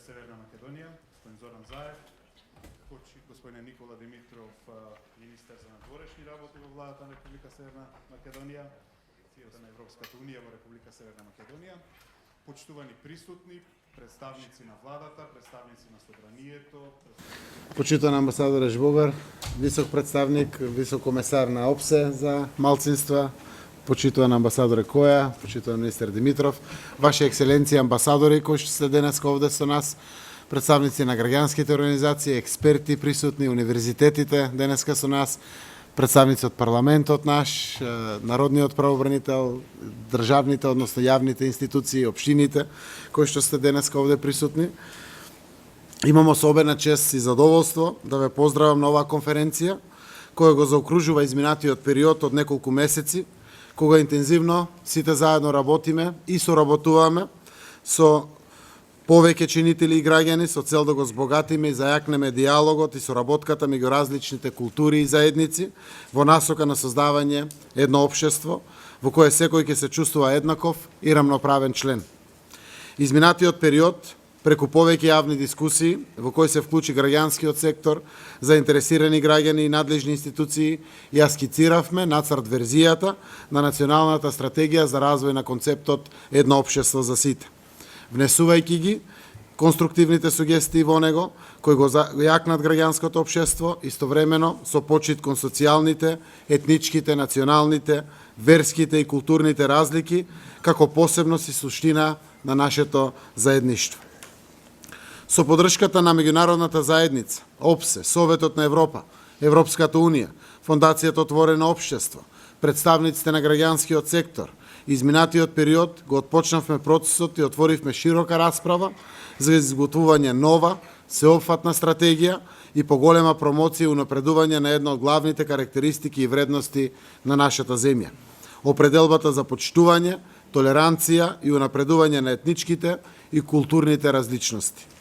Северна Македонија, господин Зоран Заев, господин Никола Димитров, министер за надворешни работи во владата на Република Северна Македонија, Сијата на Европската унија во Република Северна Македонија, почитувани присутни, представници на владата, представници на собранието, Почитуван амбасадор Ежбогар, висок представник, висок комесар на ОПСЕ за малцинства, почитуван амбасадор Која, почитуван министер Димитров, Ваши екселенции амбасадори кои што сте денеска овде со нас, представници на граѓанските организации, експерти присутни, универзитетите денеска со нас, представници од парламентот наш, народниот правобранител, државните, односно јавните институции, општините кои што сте денеска овде присутни. Имам особена чест и задоволство да ве поздравам на оваа конференција, која го заокружува изминатиот период од неколку месеци, кога интензивно сите заедно работиме и соработуваме со повеќе чинители и граѓани со цел да го збогатиме и зајакнеме диалогот и соработката меѓу различните култури и заедници во насока на создавање едно општество во кое секој ќе се чувствува еднаков и рамноправен член. Изминатиот период преку повеќе јавни дискусии во кои се вклучи граѓанскиот сектор, заинтересирани граѓани и надлежни институции, ја скициравме нацрт верзијата на националната стратегија за развој на концептот едно општество за сите. Внесувајќи ги конструктивните сугестии во него, кои го јакнат граѓанското општество, истовремено со почит кон социјалните, етничките, националните, верските и културните разлики, како посебност и суштина на нашето заедништво. Со поддршката на меѓународната заедница, ОПСЕ, Советот на Европа, Европската унија, Фондацијата Отворено општество, представниците на граѓанскиот сектор, изминатиот период го отпочнавме процесот и отворивме широка расправа за изготвување нова, сеопфатна стратегија и поголема промоција и унапредување на една од главните карактеристики и вредности на нашата земја. Определбата за почитување, толеранција и унапредување на етничките и културните различности.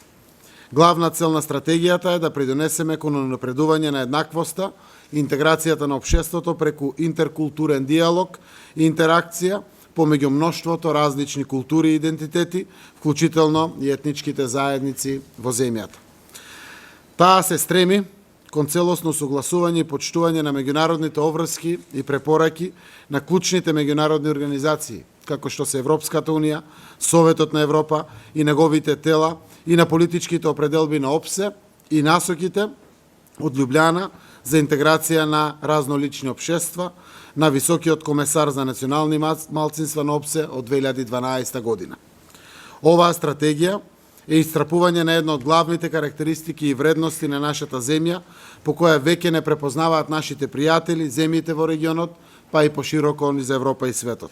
Главна цел на стратегијата е да придонесеме кон унапредување на еднаквоста, интеграцијата на општеството преку интеркултурен диалог и интеракција помеѓу мноштвото различни култури и идентитети, вклучително и етничките заедници во земјата. Таа се стреми кон целосно согласување и почитување на меѓународните обврски и препораки на клучните меѓународни организации, како што се Европската унија, Советот на Европа и неговите тела, и на политичките определби на ОПСЕ и насоките од Љубљана за интеграција на разнолични општества на Високиот комесар за национални малцинства на ОПСЕ од 2012 година. Оваа стратегија е истрапување на една од главните карактеристики и вредности на нашата земја, по која веќе не препознаваат нашите пријатели, земјите во регионот, па и пошироко низ Европа и светот.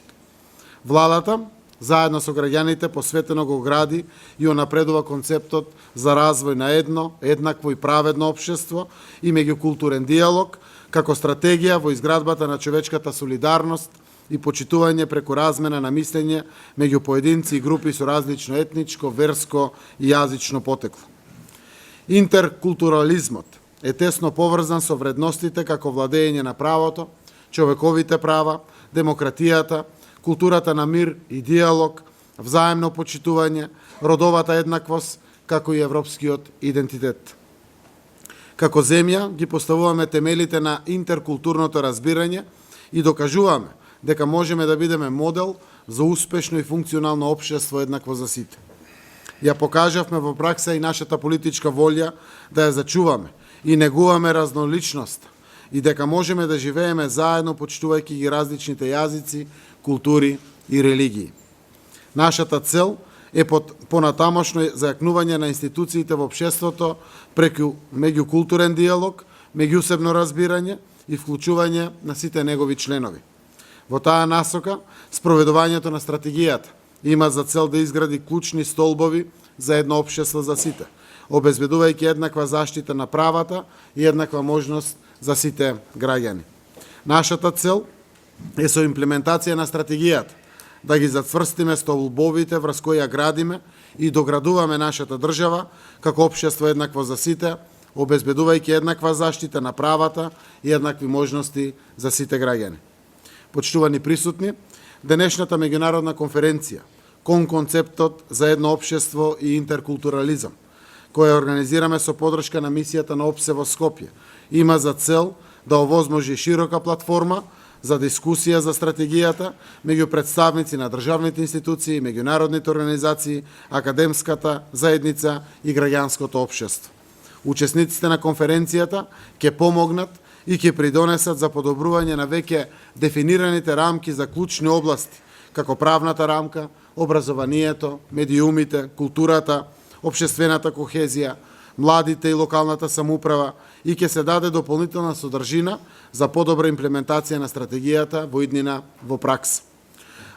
Владата, заедно со граѓаните, посветено го гради и унапредува концептот за развој на еднакво и праведно општество и меѓукултурен диалог, како стратегија во изградбата на човечката солидарност и почитување преку размена на мислење меѓу поединци и групи со различно етничко, верско и јазично потекло. Интеркултурализмот е тесно поврзан со вредностите како владење на правото, човековите права, демократијата, културата на мир и диалог, взаемно почитување, родовата еднаквост, како и европскиот идентитет. Како земја ги поставуваме темелите на интеркултурното разбирање и докажуваме дека можеме да бидеме модел за успешно и функционално општество еднакво за сите. Ја покажавме во пракса и нашата политичка волја да ја зачуваме и негуваме разноличност и дека можеме да живееме заедно почитувајќи ги различните јазици, култури и религии. Нашата цел е понатамошно зајакнување на институциите во општеството преку меѓукултурен диалог, меѓусебно разбирање и вклучување на сите негови членови. Во таа насока, спроведувањето на стратегијата има за цел да изгради клучни столбови за едно општество за сите, обезбедувајќи еднаква заштита на правата и еднаква можност за сите граѓани. Нашата цел е со имплементација на стратегијата да ги затврстиме столбовите врз кои ја градиме и доградуваме нашата држава како општество еднакво за сите, обезбедувајќи еднаква заштита на правата и еднакви можности за сите граѓани. Почитувани присутни, денешната меѓународна конференција кон концептот за едно општество и интеркултурализам која организираме со подршка на мисијата на ОПСЕ во Скопје, има за цел да овозможи широка платформа за дискусија за стратегијата меѓу представници на државните институции, меѓународните организации, академската заедница и граѓанското општество. Учесниците на конференцијата ќе помогнат и ќе придонесат за подобрување на веќе дефинираните рамки за клучни области, како правната рамка, образованието, медиумите, културата, општествената кохезија, младите и локалната самоуправа и ќе се даде дополнителна содржина за подобра имплементација на стратегијата во иднина во пракса.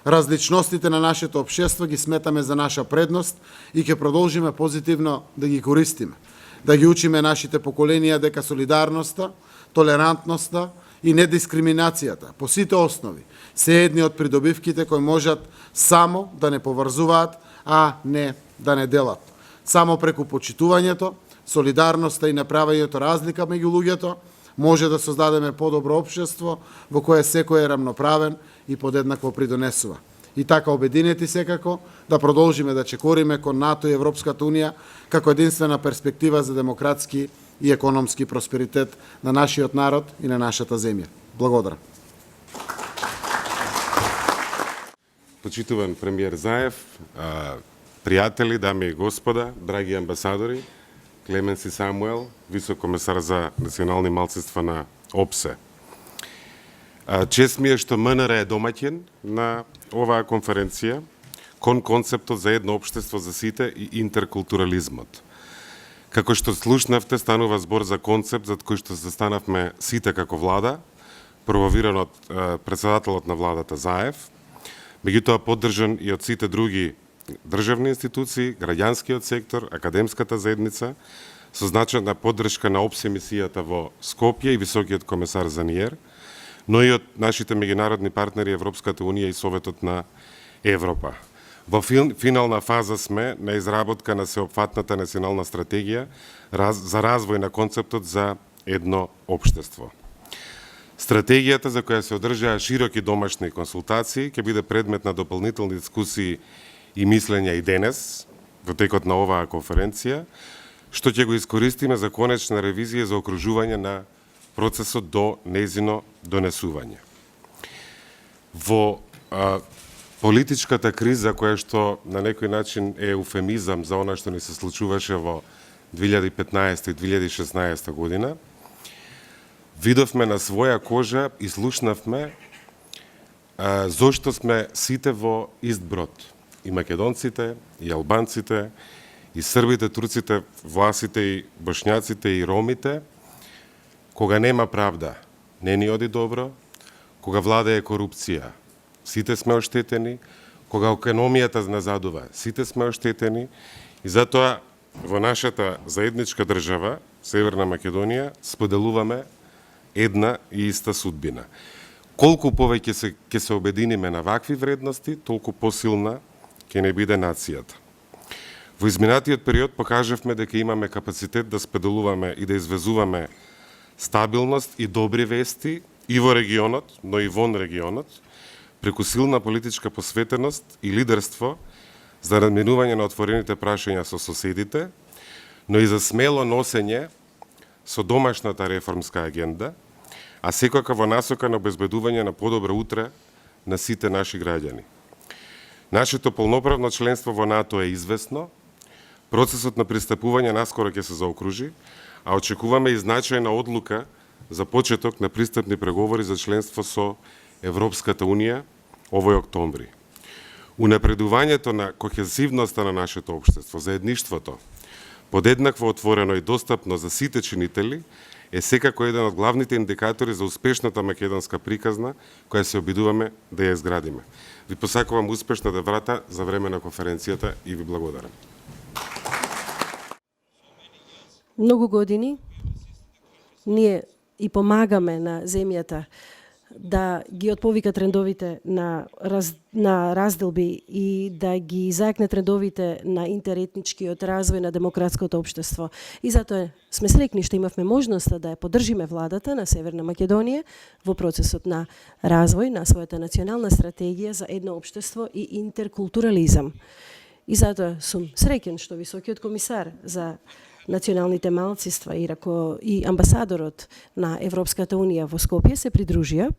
Различностите на нашето општество ги сметаме за наша предност и ќе продолжиме позитивно да ги користиме, да ги учиме нашите поколенија дека солидарноста, толерантноста и недискриминацијата по сите основи се едни од придобивките кои можат само да не поврзуваат, а не да не делат. Само преку почитувањето, солидарноста и направањето разлика меѓу луѓето може да создадеме подобро општество во кое секој е рамноправен и подеднакво придонесува. И така обединети секако да продолжиме да чекориме кон НАТО и Европската Унија како единствена перспектива за демократски и економски просперитет на нашиот народ и на нашата земја. Благодарам. Почитуван премиер Заев, пријатели, дами и господа, драги амбасадори, Клеменси Самуел, висок комесар за национални малцинства на ОПСЕ. Чест ми е што МНР е домаќин на оваа конференција кон концептот за едно општество за сите и интеркултурализмот. Како што слушнавте, станува збор за концепт за кој што застанавме сите како влада, прововиран од председателот на владата Заев, меѓутоа поддржан и од сите други државни институции, граѓанскиот сектор, академската заедница, со значајна поддршка на ОПСЕ мисијата во Скопје и високиот комесар за НИЕР, но и од нашите меѓународни партнери Европската Унија и Советот на Европа. Во финална фаза сме на изработка на сеопфатната национална стратегија за развој на концептот за едно општество. Стратегијата, за која се одржаа широки домашни консултации, ќе биде предмет на дополнителни дискусии и мислења и денес, во текот на оваа конференција, што ќе го искористиме за конечна ревизија за окружување на процесот до нејзино донесување. Во политичката криза, која што на некој начин е еуфемизам за она што ни се случуваше во 2015 и 2016 година, видовме на своја кожа и слушнавме зошто сме сите во ист брод. И македонците, и албанците, и србите, турците, власите, и бошњаците, и ромите, кога нема правда, не ни оди добро, кога владее корупција, сите сме оштетени, кога економијата назадува, сите сме оштетени, и затоа во нашата заедничка држава, Северна Македонија, споделуваме една и иста судбина. Колку повеќе ќе се обединиме на вакви вредности, толку посилна ќе не биде нацијата. Во изминатиот период покажавме дека имаме капацитет да споделуваме и да извезуваме стабилност и добри вести и во регионот, но и вон регионот, преку силна политичка посветеност и лидерство за разменување на отворените прашања со соседите, но и за смело носење со домашната реформска агенда, а секако во насока на обезбедување на подобро утре на сите наши граѓани. Нашето полноправно членство во НАТО е известно, процесот на пристапување наскоро ќе се заокружи, а очекуваме и значајна одлука за почеток на пристапни преговори за членство со Европската Унија овој октомври. Унапредувањето на кохезивноста на нашето општество, заедништвото, подеднакво отворено и достапно за сите чинители, е секако еден од главните индикатори за успешната македонска приказна, која се обидуваме да ја изградиме. Ви посакувам успешна врата за време на конференцијата и ви благодарам. Многу години ние и помагаме на земјата да ги отповика трендовите на разделби и да ги зајакне трендовите на интеретничкиот развој на демократското општество. И затоа сме среќни што имавме можноста да ја поддржиме владата на Северна Македонија во процесот на развој на својата национална стратегија за едно општество и интеркултурализам. И затоа сум среќен што високиот комисар за националните малцинства и амбасадорот на Европската унија во Скопје се придружија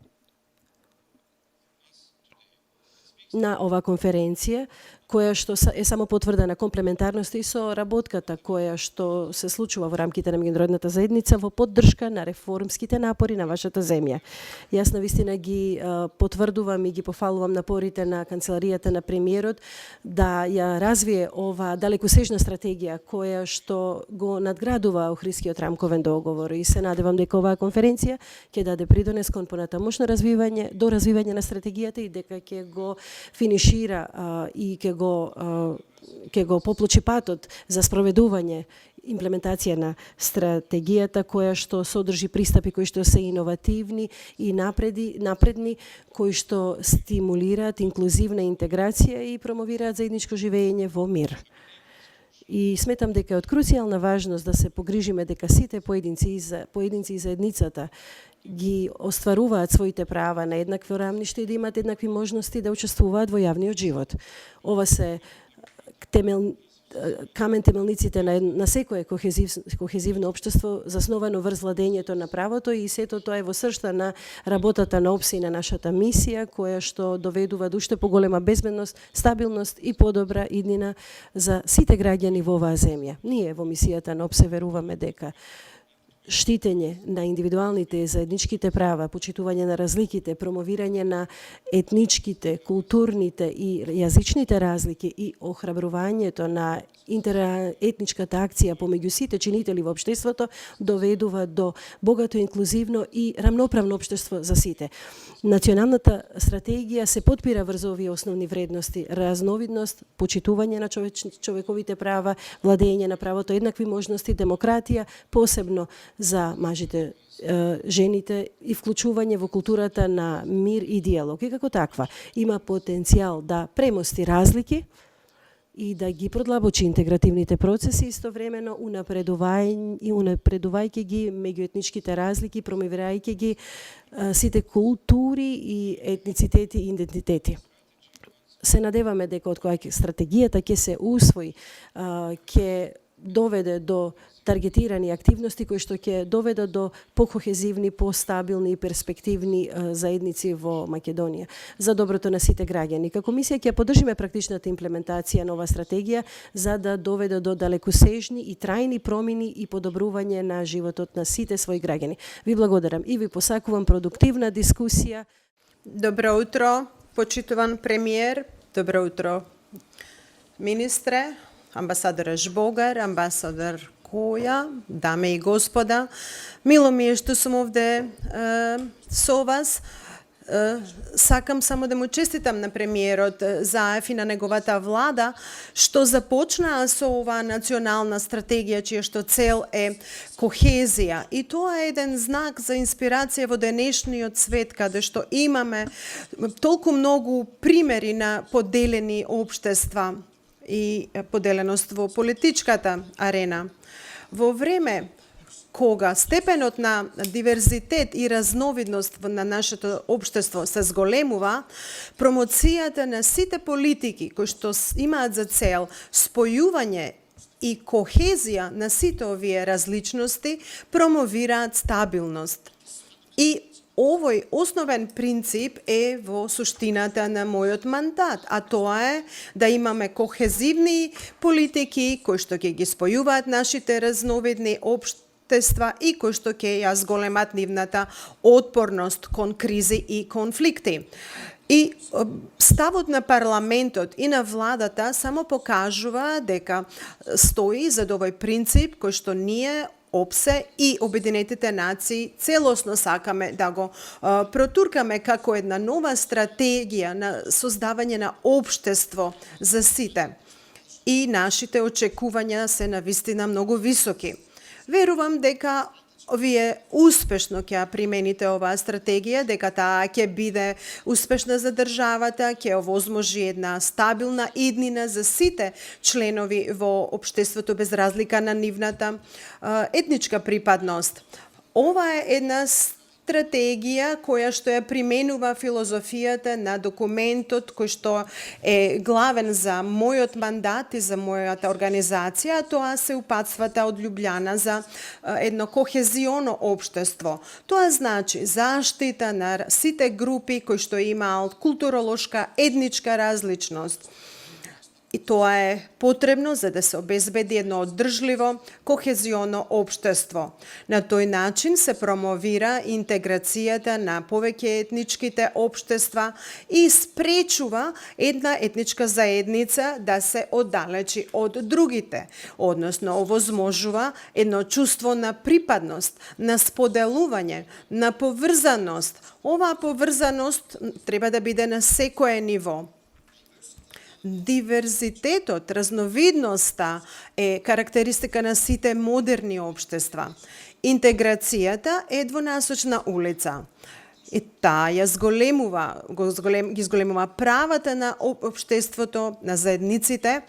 на ова конференција, која што е само потврда на комплементарност и со работката која што се случува во рамките на меѓународната заедница во поддршка на реформските напори на вашата земја. Јас навистина ги потврдувам и ги пофалувам напорите на канцеларијата на премиерот да ја развие ова далекосежна стратегија која што го надградува Охридскиот рамковен договор и се надевам дека оваа конференција ќе даде придонес кон понатамошно развивање на стратегијата и дека ќе го финишира и ќе го поплочи патот за спроведување имплементација на стратегијата која што содржи пристапи кои што се иновативни и напредни, кои што стимулираат инклузивна интеграција и промовираат заедничко живење во мир. И сметам дека е од круцијална важност да се погрижиме дека сите поединци и заедницата ги остваруваат своите права на еднакво рамниште и да имаат еднакви можности да учествуваат во јавниот живот. Ова се камен темелниците на секое кохезивно општество засновано врз владењето на правото и сето тоа е во сршта на работата на ОПСЕ и на нашата мисија која што доведува до уште поголема безбедност, стабилност и подобра иднина за сите граѓани во оваа земја. Ние во мисијата на ОПСЕ веруваме дека штитење на индивидуалните и заедничките права, почитување на разликите, промовирање на етничките, културните и јазичните разлики и охрабрувањето на интеретничката акција помеѓу сите чинители во општеството доведува до богато, инклузивно и рамноправно општество за сите. Националната стратегија се потпира врз овие основни вредности: разновидност, почитување на човековите права, владење на правото, еднакви можности, демократија, посебно за мажите, жените и вклучување во културата на мир и диалог. И како таква има потенцијал да премости разлики и да ги продлабочи интегративните процеси, истовремено унапредувајќи ги меѓуетничките разлики, промовирајќи ги сите култури и етницитети и идентитети. Се надеваме дека од која стратегијата ќе се усвои, ќе доведе до таргетирани активности кои што ќе доведат до покохезивни, постабилни и перспективни заедници во Македонија за доброто на сите граѓани. Како мисија ќе поддржиме практичната имплементација на оваа стратегија за да доведе до далекосежни и трајни промени и подобрување на животот на сите своји граѓани. Ви благодарам и ви посакувам продуктивна дискусија. Добро утро, почитуван премиер, добро утро, министре, амбасадор Жбогар, амбасадор Која, даме и господа. Мило ми е што сум овде со вас. Сакам само да му честитам на премиерот Заев и на неговата влада што започнаа со оваа национална стратегија чија што цел е кохезија. И тоа е еден знак за инспирација во денешниот свет каде што имаме толку многу примери на поделени општества и поделеност во политичката арена. Во време кога степенот на диверзитет и разновидност на нашето општество се зголемува, промоцијата на сите политики кои што имаат за цел спојување и кохезија на сите овие различности промовираат стабилност. И овој основен принцип е во суштината на мојот мандат, а тоа е да имаме кохезивни политики кои што ќе ги спојуваат нашите разновидни општества и кои што ќе ја зголемат нивната отпорност кон кризи и конфликти. И ставот на парламентот и на владата само покажува дека стои за овој принцип кој што ние ОПСЕ и Обединетите нации целосно сакаме да го протуркаме како една нова стратегија на создавање на општество за сите. И нашите очекувања се навистина многу високи. Верувам дека вие успешно ќе примените оваа стратегија, дека таа ќе биде успешна за државата, ќе овозможи една стабилна иднина за сите членови во општеството без разлика на нивната етничка припадност. Ова е една стратегија која што ја применува филозофијата на документот кој што е главен за мојот мандат и за мојата организација, тоа се упатствата од Љубљана за едно кохезионо општество. Тоа значи заштита на сите групи кои што имаат културолошка, етничка различност. И тоа е потребно за да се обезбеди едно одржливо, кохезионо општество. На тој начин се промовира интеграцијата на повеќе етничките општества и спречува една етничка заедница да се оддалечи од другите, односно овозможува едно чувство на припадност, на споделување, на поврзаност. Оваа поврзаност треба да биде на секое ниво. Диверзитетот, разновидноста е карактеристика на сите модерни општества. Интеграцијата е двонасочна улица. И таа ги зголемува правата на општеството, на заедниците,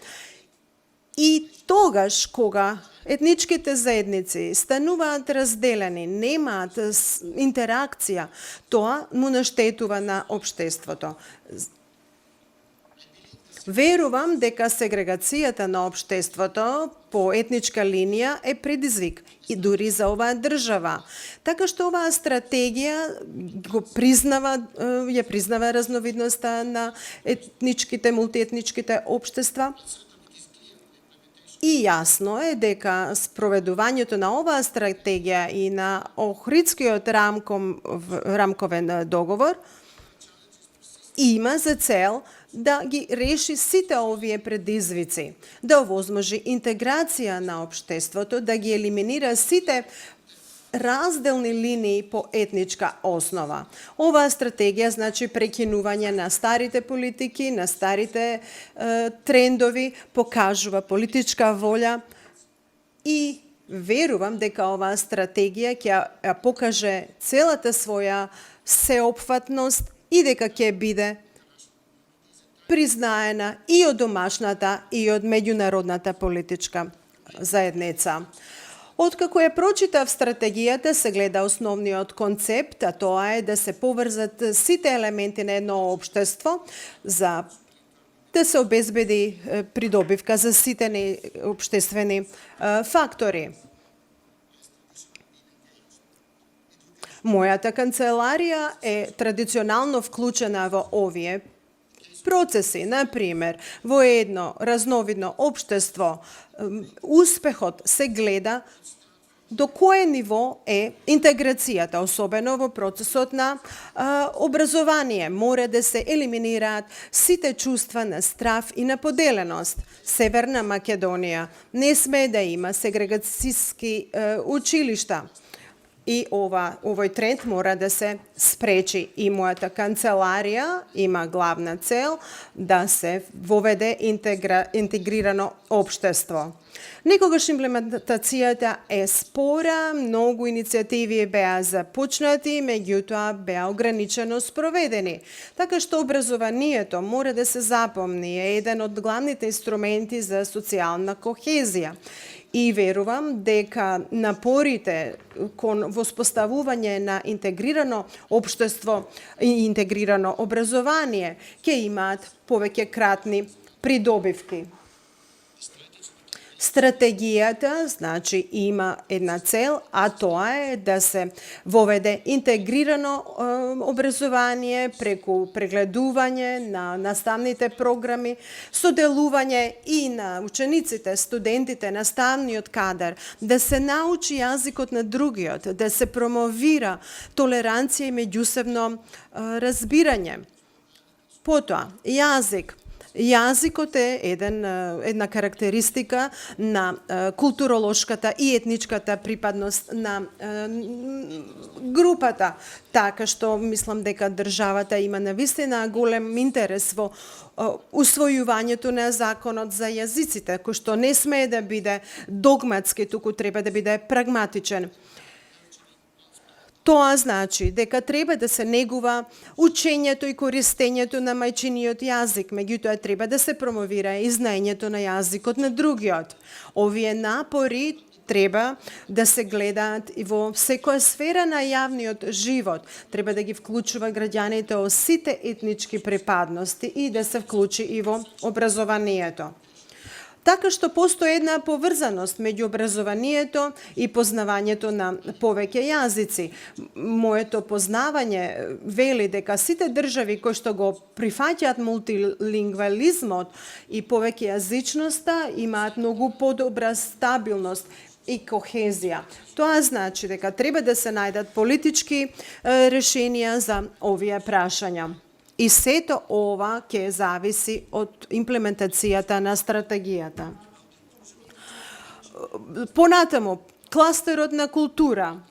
и тогаш кога етничките заедници стануваат разделени, немаат интеракција, тоа му наштетува на општеството. Верувам дека сегрегацијата на општеството по етничка линија е предизвик и дури за оваа држава. Така што оваа стратегија ја признава разновидноста на етничките, мултиетничките општества. И јасно е дека спроведувањето на оваа стратегија и на Охридскиот рамковен договор има за цел да ги реши сите овие предизвици, да овозможи интеграција на општеството, да ги елиминира сите разделни линии по етничка основа. Оваа стратегија значи прекинување на старите политики, на старите трендови, покажува политичка волја и верувам дека оваа стратегија ќе ја покаже целата своја сеопфатност и дека ќе биде признаена и од домашната и од меѓународната политичка заедница. Откако ја прочитав стратегијата, се гледа основниот концепт, а тоа е да се поврзат сите елементи на едно општество за да се обезбеди придобивка за сите општествени фактори. Мојата канцеларија е традиционално вклучена во овие процеси. Например, во едно разновидно општество, успехот се гледа до кое ниво е интеграцијата, особено во процесот на образование. Мора да се елиминираат сите чувства на страв и на поделеност. Северна Македонија не смее да има сегрегацијски училишта. И овој тренд мора да се спречи. И мојата канцеларија има главна цел да се воведе интегрирано општество. Некогаш имплементацијата е спора, многу иницијативи беа започнати, меѓутоа беа ограничено спроведени. Така што образованието мора да се запомни, е еден од главните инструменти за социјална кохезија. И верувам дека напорите кон воспоставување на интегрирано општество и интегрирано образование ќе имаат повеќе кратни придобивки. Стратегијата, значи, има една цел, а тоа е да се воведе интегрирано образование преку прегледување на наставните програми, соделување и на учениците, студентите, наставниот кадар, да се научи јазикот на другиот, да се промовира толеранција и меѓусебно разбирање. Потоа, јазик. Јазикот е една карактеристика на културолошката и етничката припадност на групата, така што мислам дека државата има навистина голем интерес во усвојувањето на законот за јазиците, кој што не смее да биде догматски, туку треба да биде прагматичен. Тоа значи дека треба да се негува учењето и користењето на мајчиниот јазик, меѓутоа треба да се промовира и знаењето на јазикот на другиот. Овие напори треба да се гледаат и во секоја сфера на јавниот живот. Треба да ги вклучува граѓаните од сите етнички припадности и да се вклучи и во образованието. Така што постои една поврзаност меѓу образованието и познавањето на повеќе јазици. Моето познавање вели дека сите држави кои што го прифаќаат мултилингвализмот и повеќе јазичноста имаат многу подобра стабилност и кохезија. Тоа значи дека треба да се најдат политички решенија за овие прашања. И сето ова ќе зависи од имплементацијата на стратегијата. Понатаму, кластерот на култура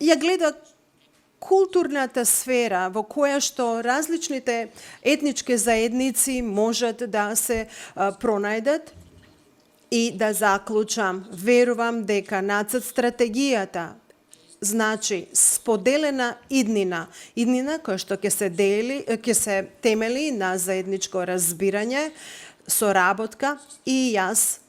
ја гледа културната сфера во која што различните етнички заедници можат да се пронајдат и да заклучам, верувам дека нацрт стратегијата значи споделена иднина која што ќе се темели на заедничко разбирање, соработка и јас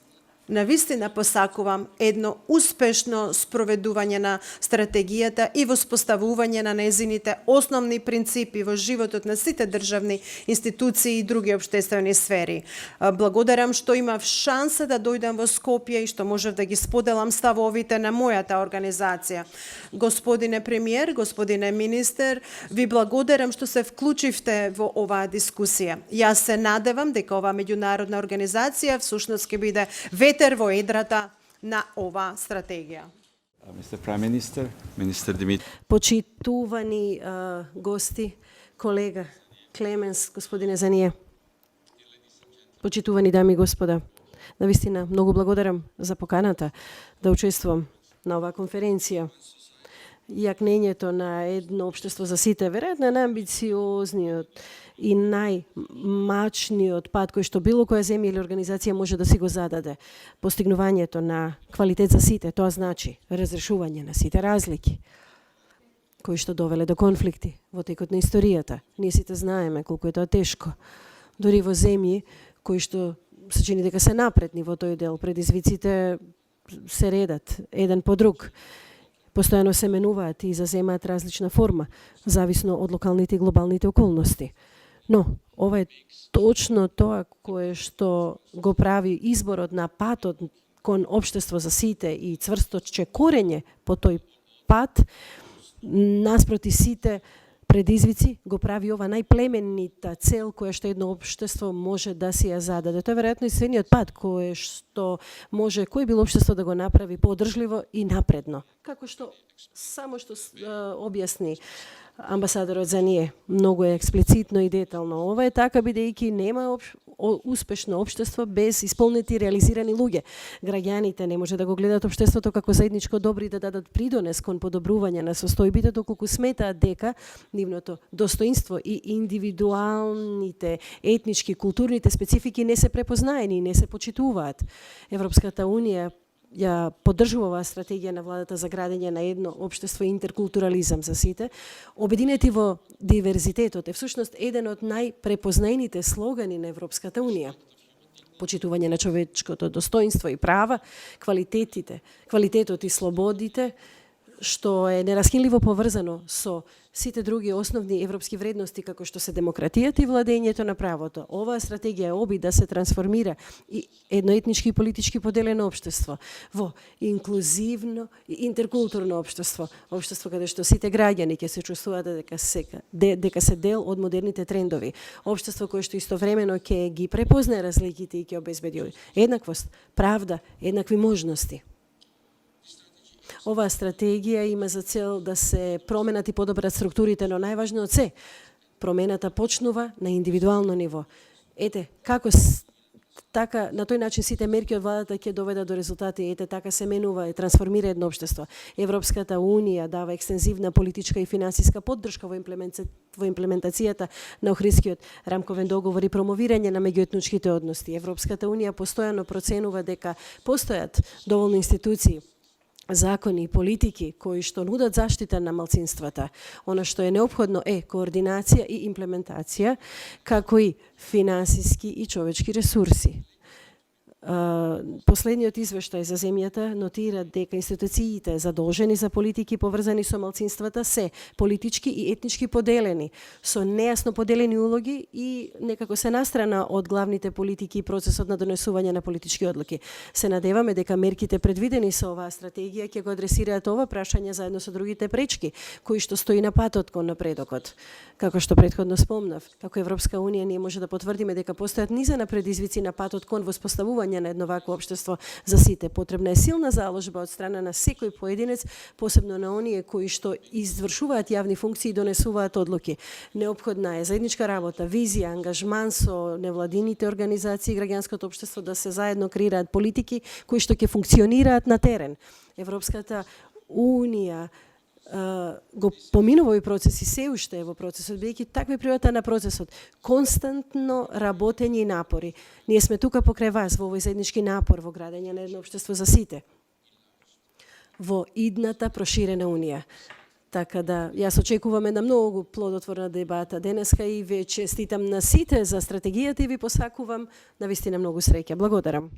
навистина посакувам едно успешно спроведување на стратегијата и воспоставување на незините основни принципи во животот на сите државни институции и други општествени сфери. Благодарам што имав шанса да дојдам во Скопје и што можев да ги споделам ставовите на мојата организација. Господине премиер, господине министер, ви благодарам што се вклучивте во оваа дискусија. Јас се надевам дека оваа меѓународна организација всушност ќе биде ветер во едрата на ова стратегија. Mr. Prime Minister, Minister Dimitrov. Почитувани гости, колега Клеменс, господине Зание, почитувани дами и господа, навистина многу благодарам за поканата да учествувам на оваа конференција. Јакнењето на едно општество за сите, веројатно најамбициозниот и најмачниот пат кој што било која земја или организација може да си го зададе. Постигнувањето на квалитет за сите, тоа значи разрешување на сите разлики кои што довеле до конфликти во текот на историјата. Ние сите знаеме колку е тоа тешко. Дори во земји кои што се чини дека се напредни во тој дел, предизвиците се редат еден по друг. Постојано се менуваат и заземаат различна форма, зависно од локалните и глобалните околности. Но, ова е точно тоа кое што го прави изборот на патот кон општество за сите и цврсто чекорење по тој пат, наспроти сите предизвици, го прави ова најплеменита цел која што едно општество може да си ја зададе. Тоа е веројатно единствениот пат кој би било општество да го направи подржливо и напредно. Како што само што објасни амбасадорот Зание, многу е експлицитно и детално. Ова е така бидејќи нема успешно општество без исполнети и реализирани луѓе. Граѓаните не може да го гледат општеството како заедничко добро и да дадат придонес кон подобрување на состојбите, доколку сметаат дека нивното достоинство и индивидуалните етнички, културните специфики не се препознаени и не се почитуваат. Европската Унија ја поддржува оваа стратегија на владата за градење на едно општество и интеркултурализам за сите. Обединети во диверзитетот е всушност еден од најпрепознаените слогани на Европската Унија. Почитување на човечкото достоинство и права, квалитетот и слободите, што е нераскинливо поврзано со сите други основни европски вредности како што се демократијата и владењето на правото. Оваа стратегија е обид да се трансформира и едноетнички и политички поделено општество во инклузивно и интеркултурно општество, општество каде што сите граѓани ќе се чувствуваат дека се дел од модерните трендови, општество кое што истовремено ќе ги препознае разликите и ќе обезбеди еднаквост, правда, еднакви можности. Оваа стратегија има за цел да се променат и подобрат структурите, но најважно од се, промената почнува на индивидуално ниво. Ете, како така, на тој начин сите мерки од владата ќе доведат до резултати, ете така се менува и трансформира едно општество. Европската Унија дава екстензивна политичка и финансиска поддршка во имплементацијата на Охридскиот рамковен договор и промовирање на меѓуетничките односи. Европската Унија постојано проценува дека постојат доволни институции, закони и политики кои што нудат заштита на малцинствата. Она што е неопходно е координација и имплементација, како и финансиски и човечки ресурси. Последниот извештај за земјата нотира дека институциите задолжени за политики поврзани со малцинствата се политички и етнички поделени, со нејасно поделени улоги и некако се настрана од главните политики и процесот на донесување на политички одлуки. Се надеваме дека мерките предвидени со оваа стратегија ќе го адресираат ова прашање заедно со другите пречки кои што стои на патот кон напредокот. Како што претходно спомнав, како Европска унија ние може да потврдиме дека постојат низина предизвици на патот кон воспоставување на едно вакво општество за сите. Потребна е силна заложба од страна на секој поединец, посебно на оние кои што извршуваат јавни функции и донесуваат одлуки. Неопходна е заедничка работа, визија, ангажман со невладините организации и граѓанското општество да се заедно креираат политики кои што ќе функционираат на терен. Европската унија го поминува овој процес и се уште е во процесот, бидејќи таква е природата на процесот. Константно работење и напори. Ние сме тука покрај вас во овој заеднички напор во градење на едно општество за сите. Во идната проширена унија. Така да, јас очекувам една многу плодотворна дебата денеска и ве честитам на сите за стратегијата и ви посакувам навистина многу среќа. Благодарам.